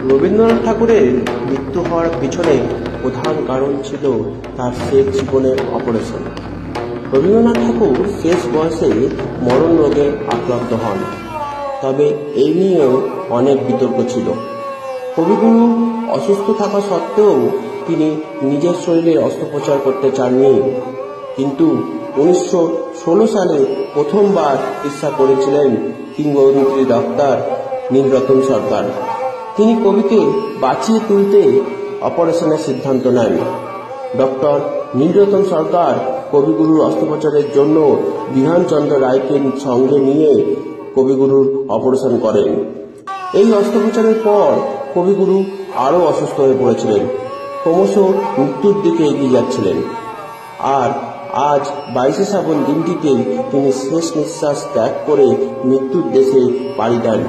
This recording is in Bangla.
রবীন্দ্রনাথ ঠাকুরের মৃত্যু হওয়ার পিছনে প্রধান কারণ ছিল তার শেষ জীবনের অপারেশন। রবীন্দ্রনাথ ঠাকুর শেষ বয়সে মরণ রোগে আক্রান্ত হন, তবে এই নিয়েও অনেক বিতর্ক ছিল। কবিগুরু অসুস্থ থাকা সত্ত্বেও তিনি নিজের শরীরে অস্ত্রোপচার করতে চাননি, কিন্তু 1916 সালে প্রথমবার চিকিৎসা করেছিলেন কিংবদন্তি ডাক্তার নীলরতন সরকার। তিনি কবিকে বাঁচিয়ে তুলতে অপারেশনের সিদ্ধান্ত নেন। ডক্টর নীলরতন সরকার কবিগুরুর অস্ত্রোপচারের জন্য বিধানচন্দ্র রায়কে সঙ্গে নিয়ে কবিগুরুর অপারেশন করেন। এই অস্ত্রোপচারের পর কবিগুরু আরও অসুস্থ হয়ে পড়েছিলেন, ক্রমশ মৃত্যুর দিকে এগিয়ে যাচ্ছিলেন। আর আজ 22শে শ্রাবণ দিনটিতেই তিনি শেষ নিঃশ্বাস ত্যাগ করে মৃত্যুর দেশে পাড়ি দেন।